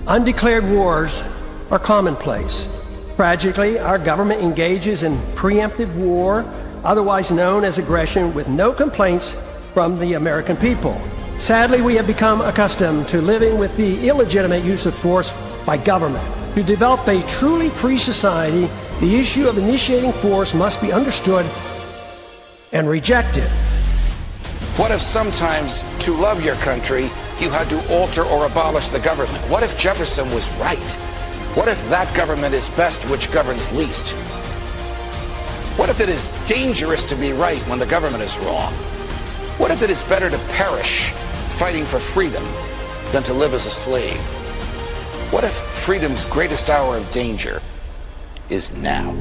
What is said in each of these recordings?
Undeclared wars are commonplace. Tragically, our government engages in preemptive war, otherwise known as aggression, with no complaints from the American people. Sadly, we have become accustomed to living with the illegitimate use of force by government. To develop a truly free society, the issue of initiating force must be understood and rejected. What if sometimes, to love your country, you had to alter or abolish the government? What if Jefferson was right? What if that government is best which governs least? What if it is dangerous to be right when the government is wrong? What if it is better to perish fighting for freedom than to live as a slave? What if freedom's greatest hour of danger is now?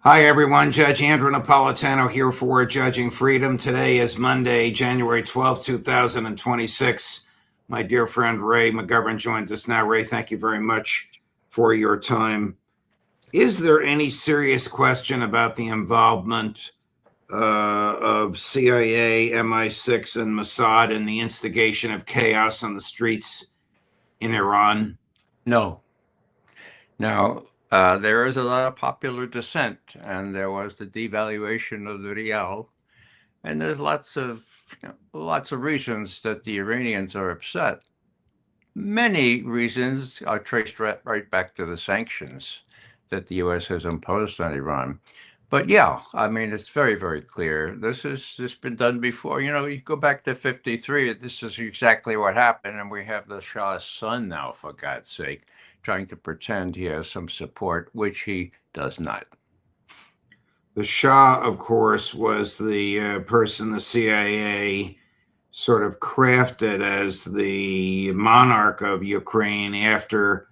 Hi, everyone. Judge Andrew Napolitano here for Judging Freedom. Today is Monday, January 12th, 2026. My dear friend Ray McGovern joins us now. Ray, thank you very much for your time. Is there any serious question about the involvement of CIA, MI6, and Mossad in the instigation of chaos on the streets in Iran? No. There is a lot of popular dissent, and there was the devaluation of the rial, and there's lots of reasons that the Iranians are upset. Many reasons are traced right back to the sanctions that the U.S. has imposed on Iran. But yeah, I mean, it's very, very clear. This has been done before. You go back to 1953, this is exactly what happened, and we have the Shah's son now, for God's sake, trying to pretend he has some support, which he does not. The Shah, of course, was the person the CIA sort of crafted as the monarch of Ukraine after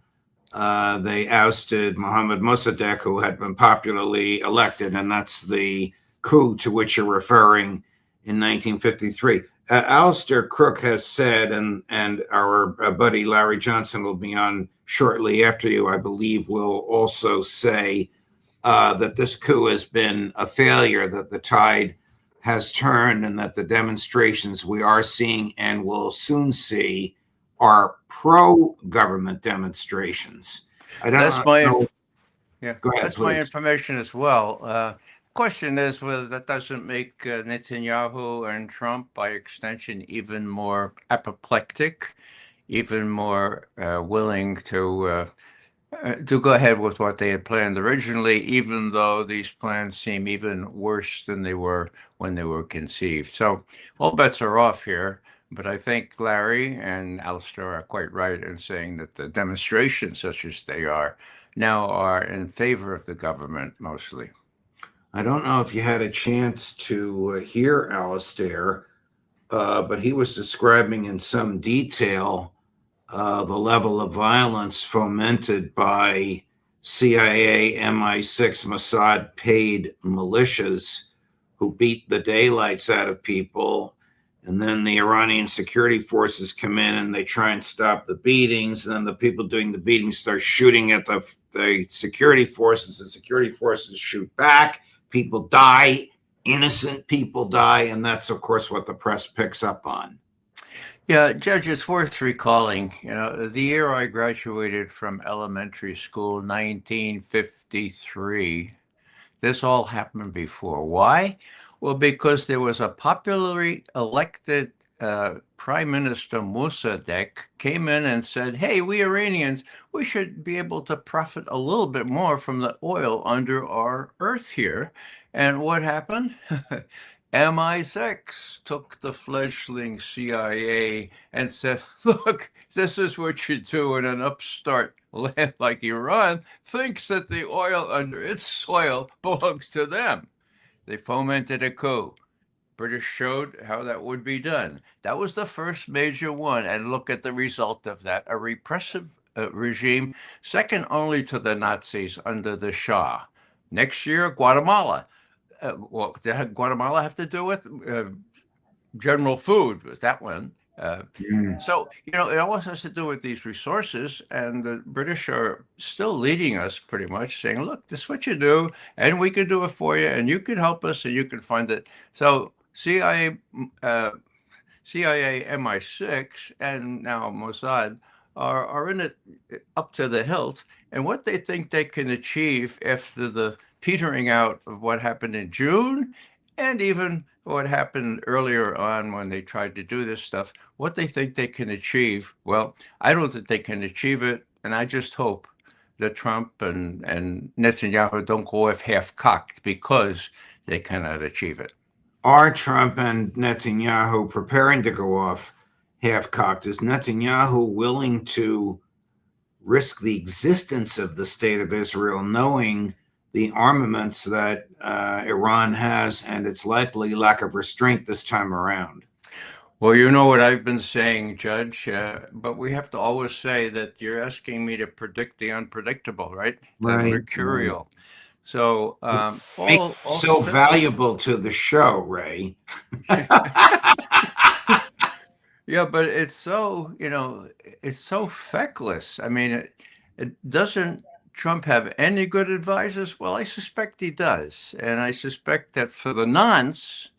they ousted Mohammad Mossadegh, who had been popularly elected, and that's the coup to which you're referring in 1953. Alistair Crook has said, and our buddy Larry Johnson will be on shortly after you, I believe, will also say that this coup has been a failure, that the tide has turned, and that the demonstrations we are seeing and will soon see are pro-government demonstrations. That's my information as well. Question is whether that doesn't make Netanyahu and Trump, by extension, even more apoplectic, even more willing to go ahead with what they had planned originally, even though these plans seem even worse than they were when they were conceived. So all bets are off here. But I think Larry and Alistair are quite right in saying that the demonstrations, such as they are now, are in favor of the government mostly. I don't know if you had a chance to hear Alistair, but he was describing in some detail the level of violence fomented by CIA, MI6, Mossad paid militias who beat the daylights out of people. And then the Iranian security forces come in and they try and stop the beatings. And then the people doing the beatings start shooting at the security forces. The security forces shoot back. People die. Innocent people die. And that's, of course, what the press picks up on. Yeah, Judge, it's worth recalling, the year I graduated from elementary school, 1953, this all happened before. Why? Well, because there was a popularly elected Prime Minister Mossadegh came in and said, hey, we Iranians, we should be able to profit a little bit more from the oil under our earth here. And what happened? MI6 took the fledgling CIA and said, look, this is what you do in an upstart land like Iran, thinks that the oil under its soil belongs to them. They fomented a coup. British showed how that would be done. That was the first major one. And look at the result of that, a repressive regime, second only to the Nazis under the Shah. Next year, Guatemala. What did Guatemala have to do with? General Food was that one. So, it all has to do with these resources, and the British are still leading us pretty much, saying, look, this is what you do, and we can do it for you, and you can help us, and you can fund it. So CIA, MI6, and now Mossad are in it up to the hilt, and what they think they can achieve after the petering out of what happened in June, and even what happened earlier on when they tried to do this stuff, what they think they can achieve. Well, I don't think they can achieve it, and I just hope that Trump and Netanyahu don't go off half-cocked because they cannot achieve it. Are Trump and Netanyahu preparing to go off half-cocked? Is Netanyahu willing to risk the existence of the state of Israel, knowing the armaments that Iran has and its likely lack of restraint this time around? Well, you know what I've been saying, Judge, but we have to always say that you're asking me to predict the unpredictable, right? The mercurial. Right. So, so valuable to the show, Ray. Yeah, but it's so, it's so feckless. I mean, it doesn't Trump have any good advisors? Well, I suspect he does. And I suspect that for the nonce,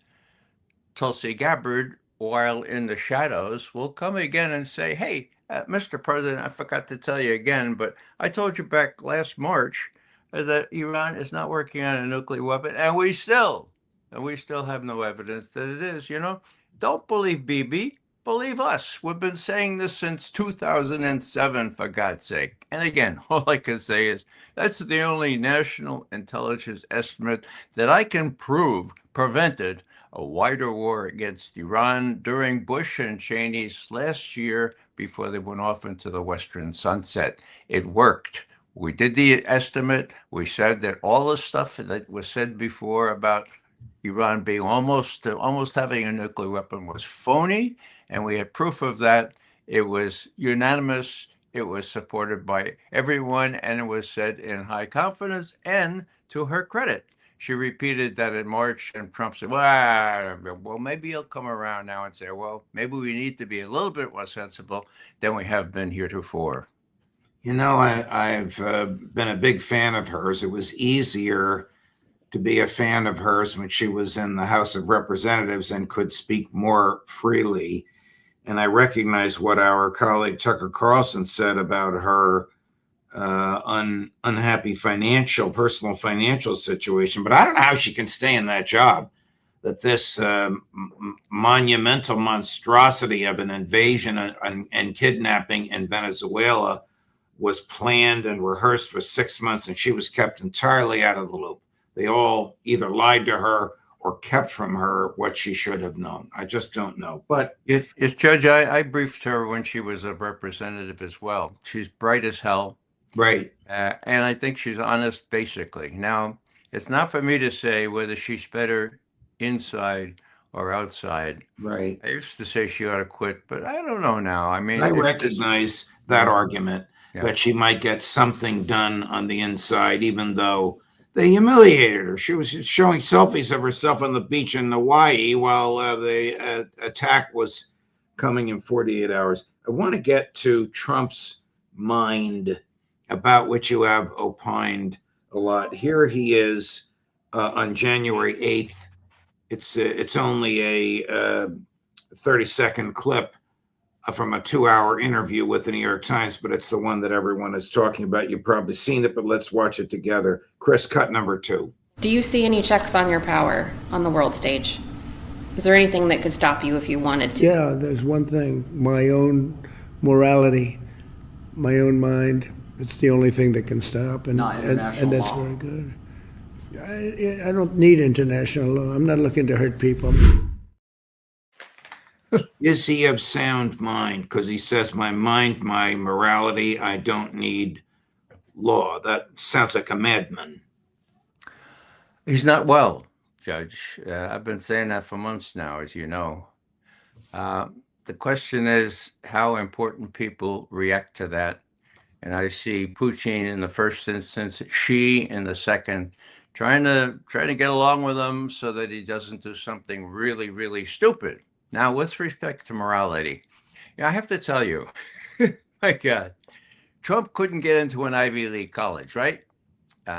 Tulsi Gabbard, while in the shadows, will come again and say, hey, Mr. President, I forgot to tell you again, but I told you back last March that Iran is not working on a nuclear weapon, and we still have no evidence that it is. Don't believe Bibi, believe us. We've been saying this since 2007, for God's sake. And again, all I can say is that's the only national intelligence estimate that I can prove prevented a wider war against Iran during Bush and Cheney's last year before they went off into the western sunset. It worked. We did the estimate. We said that all the stuff that was said before about Iran being almost having a nuclear weapon was phony, and we had proof of that. It was unanimous. It was supported by everyone, and it was said in high confidence. And to her credit, she repeated that in March, and Trump said, well, maybe he'll come around now and say, well, maybe we need to be a little bit more sensible than we have been heretofore. I've been a big fan of hers. It was easier to be a fan of hers when she was in the House of Representatives and could speak more freely. And I recognize what our colleague Tucker Carlson said about her unhappy personal financial situation. But I don't know how she can stay in that job, that this monumental monstrosity of an invasion and kidnapping in Venezuela was planned and rehearsed for 6 months, and she was kept entirely out of the loop. They all either lied to her or kept from her what she should have known. I just don't know. But it's Judge, I briefed her when she was a representative as well. She's bright as hell. Right. And I think she's honest, basically. Now, it's not for me to say whether she's better inside or outside. Right. I used to say she ought to quit, but I don't know now. I mean, I recognize that argument. Yeah. That she might get something done on the inside, even though they humiliated her. She was showing selfies of herself on the beach in Hawaii while the attack was coming in 48 hours. I want to get to Trump's mind, about which you have opined a lot. Here he is on January 8th. It's only a 30-second clip from a 2-hour interview with the New York Times, but it's the one that everyone is talking about. You've probably seen it, but let's watch it together. Chris, cut number 2. Do you see any checks on your power on the world stage? Is there anything that could stop you if you wanted to? Yeah, there's one thing, my own morality, my own mind. It's the only thing that can stop, and that's law. Very good. I don't need international law. I'm not looking to hurt people. Is he of sound mind? Because he says, my mind, my morality, I don't need law. That sounds like a madman. He's not well, Judge. I've been saying that for months now, as you know. The question is how important people react to that. And I see Putin in the first instance, Xi in the second, trying to get along with him so that he doesn't do something really, really stupid. Now, with respect to morality, I have to tell you, my God, Trump couldn't get into an Ivy League college, right?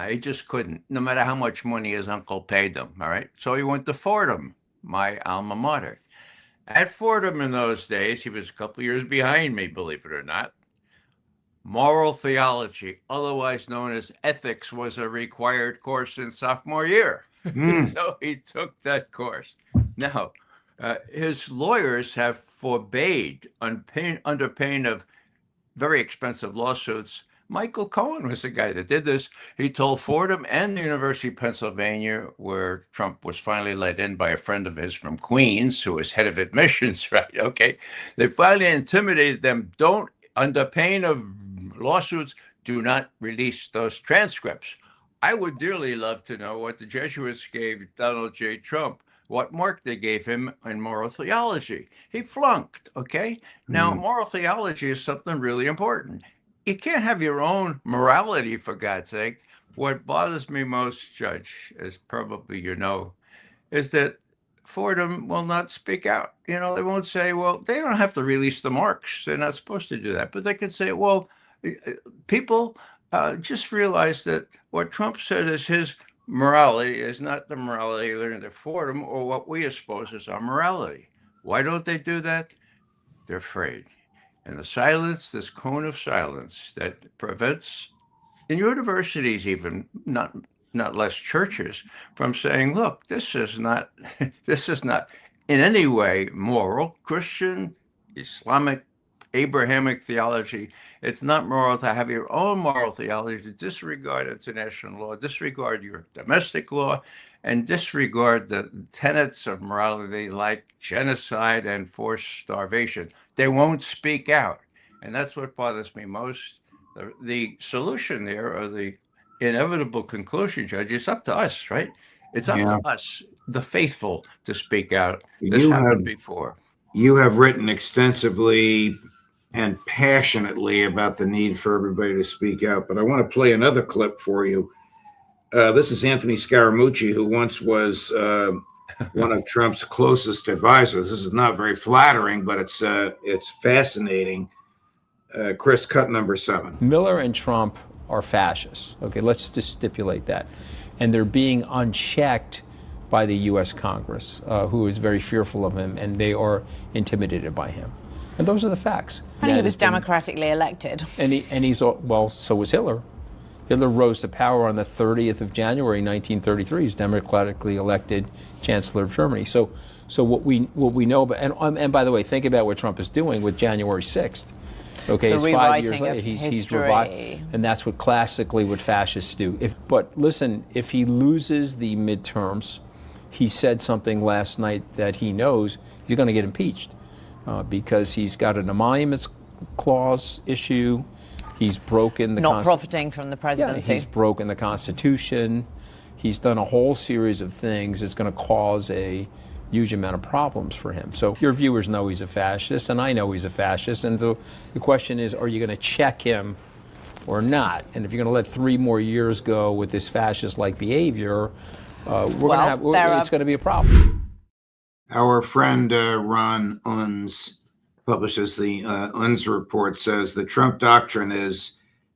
He just couldn't, no matter how much money his uncle paid him, all right? So he went to Fordham, my alma mater. At Fordham in those days, he was a couple years behind me, believe it or not. Moral theology, otherwise known as ethics, was a required course in sophomore year. So he took that course. Now, his lawyers have forbade, under pain of very expensive lawsuits. Michael Cohen was the guy that did this. He told Fordham and the University of Pennsylvania, where Trump was finally let in by a friend of his from Queens, who was head of admissions, right? Okay. They finally intimidated them. Don't, under pain of lawsuits, do not release those transcripts. I would dearly love to know what the Jesuits gave Donald J. Trump, what mark they gave him in moral theology. He flunked, okay? Now, moral theology is something really important. You can't have your own morality, for God's sake. What bothers me most, Judge, as probably you know, is that Fordham will not speak out. They won't say, well, they don't have to release the marks. They're not supposed to do that. But they can say, well, people just realize that what Trump said is his morality is not the morality learned at Fordham or what we expose as our morality. Why don't they do that? They're afraid. And the silence, this cone of silence that prevents, in universities even, not less churches, from saying, look, this is not in any way moral, Christian, Islamic, Abrahamic theology. It's not moral to have your own moral theology, to disregard international law, disregard your domestic law, and disregard the tenets of morality like genocide and forced starvation. They won't speak out. And that's what bothers me most. The solution there, or the inevitable conclusion, Judge, is up to us, right? It's up to us, the faithful, to speak out. This happened before. You have written extensively and passionately about the need for everybody to speak out, but I want to play another clip for you. This is Anthony Scaramucci, who once was one of Trump's closest advisors. This is not very flattering, but it's fascinating. Chris, cut number 7. Miller and Trump are fascists. Okay, let's just stipulate that. And they're being unchecked by the U.S. Congress, who is very fearful of him, and they are intimidated by him. And those are the facts. And he was democratically elected. And he's, well, so was Hitler. Hitler rose to power on the 30th of January, 1933. He's democratically elected Chancellor of Germany. So what we know about, and by the way, think about what Trump is doing with January 6th. Okay, it's 5 years later. He's revived, and that's what classically what fascists do. But listen, if he loses the midterms, he said something last night that he knows he's going to get impeached because he's got an emoluments clause issue. He's broken the not profiting from the presidency. He's broken the Constitution. He's done a whole series of things that's going to cause a huge amount of problems for him. So your viewers know he's a fascist, and I know he's a fascist. And so the question is, are you going to check him or not? And if you're going to let 3 more years go with this fascist-like behavior, it's going to be a problem. Our friend Ron Unz publishes the Unz report, says the Trump doctrine is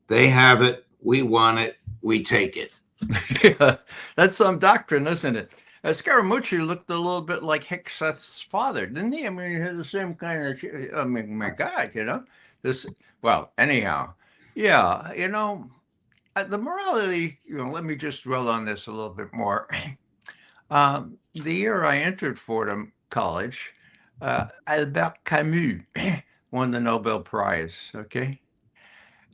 they have it, we want it, we take it. Yeah, that's some doctrine, isn't it? Scaramucci looked a little bit like Hickseth's father, didn't he? I mean, he had the same kind of, I mean, my God, this, well, anyhow, yeah, the morality, let me just dwell on this a little bit more. The year I entered Fordham College, Albert Camus won the Nobel Prize, okay?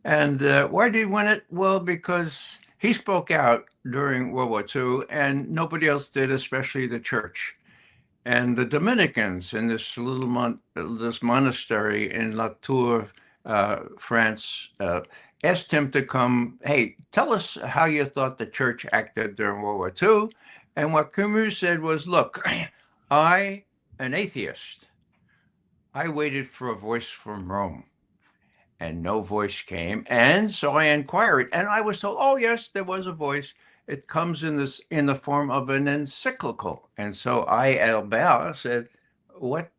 And why did he win it? Well, because he spoke out during World War II, and nobody else did, especially the church. And the Dominicans in this little this monastery in La Tour, France, asked him to come, hey, tell us how you thought the church acted during World War II. And what Camus said was, look, I, an atheist, I waited for a voice from Rome. And no voice came. And so I inquired, and I was told, oh, yes, there was a voice. It comes in the form of an encyclical. And so I, Albert, said, what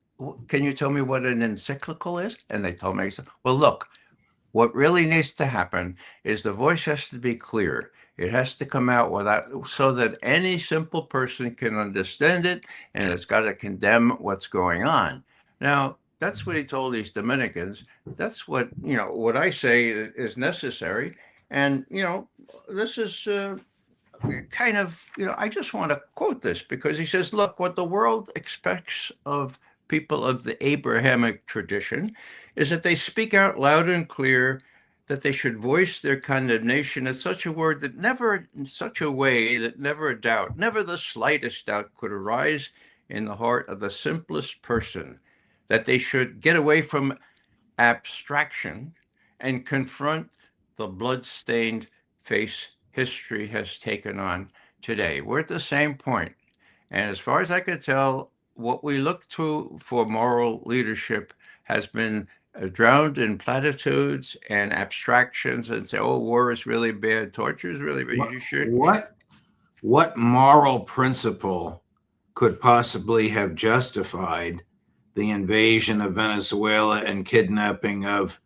can you tell me what an encyclical is? And they told me, I said, well, look, what really needs to happen is the voice has to be clear. It has to come out without, so that any simple person can understand it, and it's got to condemn what's going on. Now, that's what he told these Dominicans. That's what, what I say is necessary. And, this is kind of, I just want to quote this because he says, look, what the world expects of people of the Abrahamic tradition is that they speak out loud and clear, that they should voice their condemnation in such a word that never, in such a way that never a doubt, never the slightest doubt could arise in the heart of the simplest person, that they should get away from abstraction and confront the blood-stained face history has taken on today. We're at the same point. And as far as I can tell, what we look to for moral leadership has been drowned in platitudes and abstractions and say, oh, war is really bad, torture is really bad. What moral principle could possibly have justified the invasion of Venezuela and kidnapping of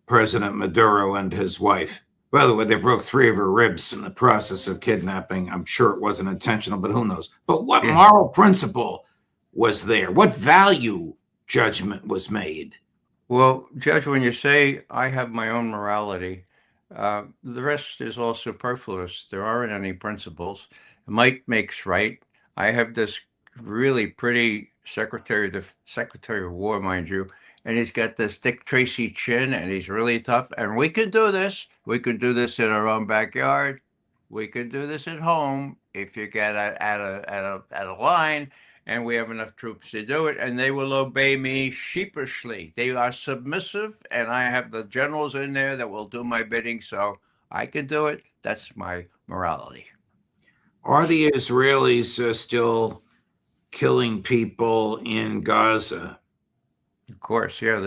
President Maduro and his wife? By the way, they broke 3 of her ribs in the process of kidnapping. I'm sure it wasn't intentional, but who knows? But what moral principle was there? What value judgment was made? Well, Judge, when you say I have my own morality, the rest is all superfluous. There aren't any principles. Might makes right. I have this really pretty Secretary of War, mind you, and he's got this Dick Tracy chin, and he's really tough. And we can do this. We can do this in our own backyard. We can do this at home if you get at a line, and we have enough troops to do it, and they will obey me sheepishly. They are submissive, and I have the generals in there that will do my bidding, so I can do it. That's my morality. Are the Israelis still killing people in Gaza? Of course, yeah.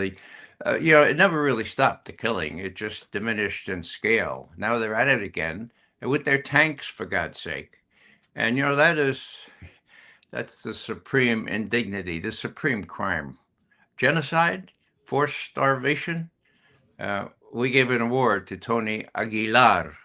It never really stopped, the killing. It just diminished in scale. Now they're at it again, and with their tanks, for God's sake. And, that's the supreme indignity, the supreme crime. Genocide, forced starvation. We gave an award to Tony Aguilar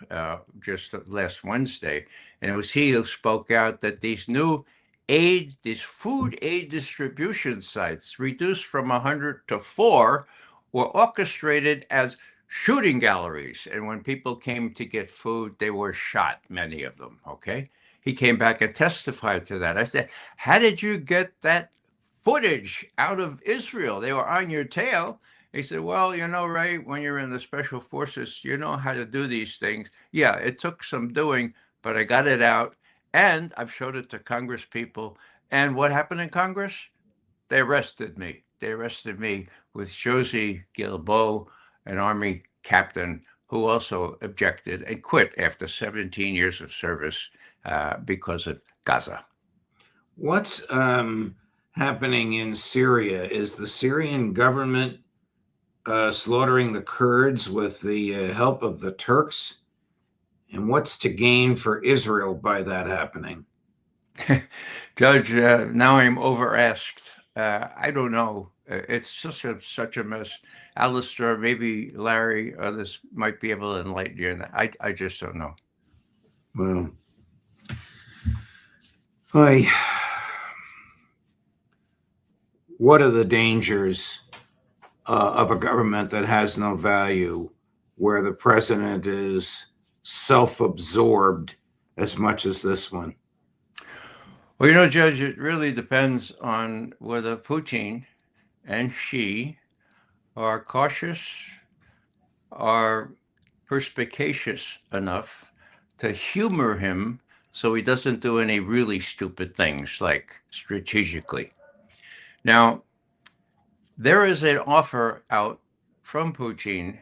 just last Wednesday, and it was he who spoke out that these new these food aid distribution sites, reduced from 100 to 4, were orchestrated as shooting galleries. And when people came to get food, they were shot, many of them, okay? He came back and testified to that. I said, how did you get that footage out of Israel? They were on your tail. He said, well, Ray, when you're in the special forces, you know how to do these things. Yeah, it took some doing, but I got it out. And I've showed it to Congress people. And what happened in Congress? They arrested me. They arrested me with Josie Gilbo, an Army captain who also objected and quit after 17 years of service because of Gaza. What's happening in Syria? Is the Syrian government slaughtering the Kurds with the help of the Turks? And what's to gain for Israel by that happening? Judge, now I'm over-asked. I don't know. It's such a mess. Alistair, maybe Larry, others might be able to enlighten you. And I just don't know. Well, what are the dangers of a government that has no value, where the president is self-absorbed as much as this one? Well, Judge, it really depends on whether Putin and Xi are cautious, are perspicacious enough to humor him so he doesn't do any really stupid things, like strategically. Now, there is an offer out from Putin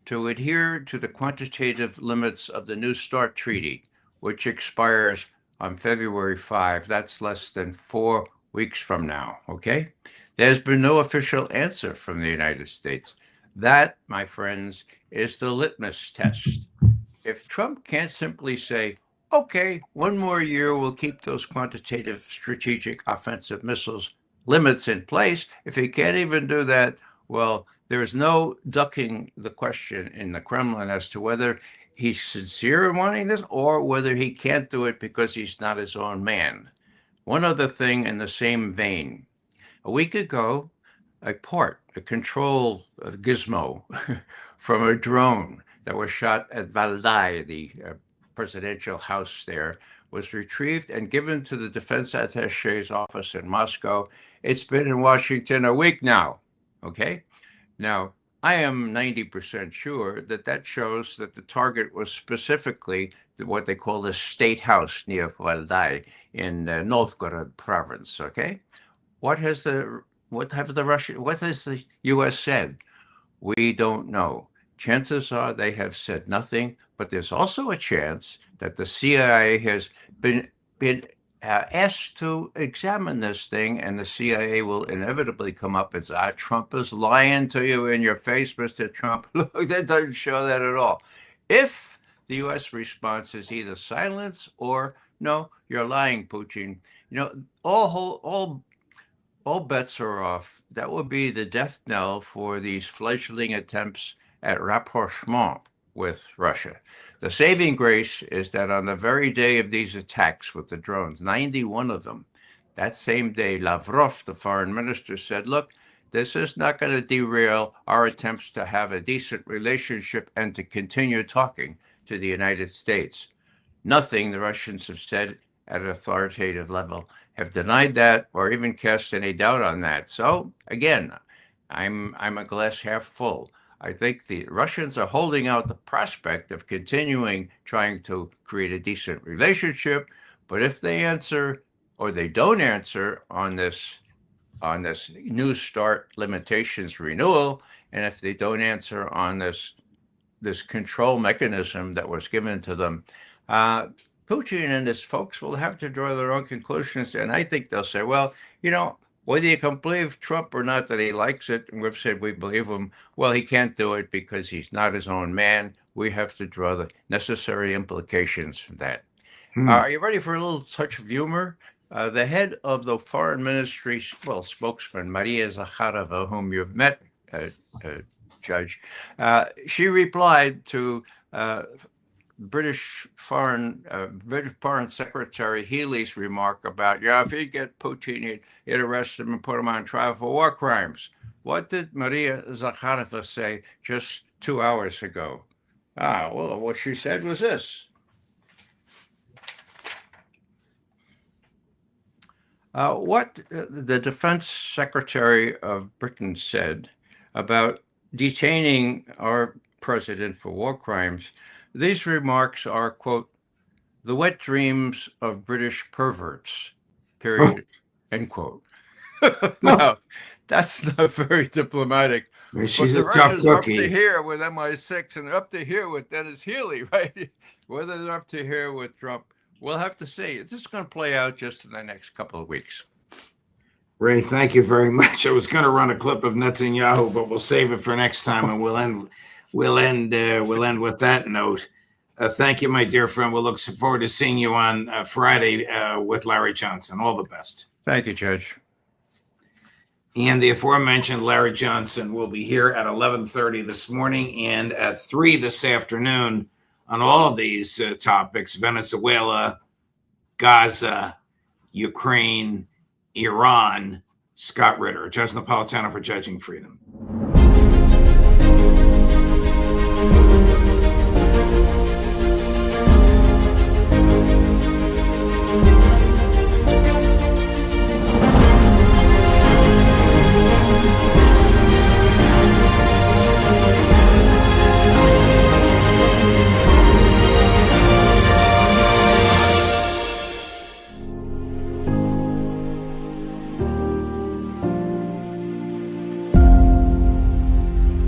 to adhere to the quantitative limits of the New START Treaty, which expires on February 5. That's less than 4 weeks from now, okay? There's been no official answer from the United States. That, my friends, is the litmus test. If Trump can't simply say, okay, 1 more year, we'll keep those quantitative strategic offensive missiles, limits in place, if he can't even do that, well, there is no ducking the question in the Kremlin as to whether he's sincere in wanting this or whether he can't do it because he's not his own man. One other thing in the same vein. A week ago, a control gizmo from a drone that was shot at Valdai, the presidential house there, was retrieved and given to the defense attaché's office in Moscow. It's been in Washington a week now, okay? Now, I am 90% sure that that shows that the target was specifically what they call the state house near Valdai in Novgorod province, okay? What has the U.S. said? We don't know. Chances are they have said nothing, but there's also a chance that the CIA has been asked to examine this thing, and the CIA will inevitably come up and say, Trump is lying to you in your face, Mr. Trump. Look, that doesn't show that at all. If the U.S. response is either silence or, no, you're lying, Putin, all bets are off. That would be the death knell for these fledgling attempts at rapprochement with Russia. The saving grace is that on the very day of these attacks with the drones, 91 of them, that same day, Lavrov, the foreign minister, said, look, this is not going to derail our attempts to have a decent relationship and to continue talking to the United States. Nothing the Russians have said at an authoritative level have denied that or even cast any doubt on that. So again, I'm a glass half full. I think the Russians are holding out the prospect of continuing trying to create a decent relationship, but if they answer or they don't answer on this New START limitations renewal, and if they don't answer on this control mechanism that was given to them, Putin and his folks will have to draw their own conclusions, and I think they'll say, well, whether you can believe Trump or not that he likes it, and we've said we believe him, well, he can't do it because he's not his own man. We have to draw the necessary implications from that. Are you ready for a little touch of humor? The head of the foreign ministry, spokesman, Maria Zakharova, whom you've met, Judge, she replied to British Foreign Secretary Healy's remark about, if he'd get Putin, he'd arrest him and put him on trial for war crimes. What did Maria Zakharova say just 2 hours ago? What she said was this. What the Defense Secretary of Britain said about detaining our president for war crimes, these remarks are, quote, the wet dreams of British perverts, period, end quote. Now, that's not very diplomatic. She's but a the tough Russians are up cookie. to here with MI6 and they're up to here with Dennis Healy, right? Whether they're up to here with Trump, we'll have to see. It's just going to play out just in the next couple of weeks. Ray, thank you very much. I was going to run a clip of Netanyahu, but we'll save it for next time, and we'll end with that note. Thank you, my dear friend. We'll look forward to seeing you on Friday with Larry Johnson. All the best. Thank you, Judge. And the aforementioned Larry Johnson will be here at 11:30 this morning and at 3 this afternoon on all of these topics: Venezuela, Gaza, Ukraine, Iran. Scott Ritter, Judge Napolitano for Judging Freedom.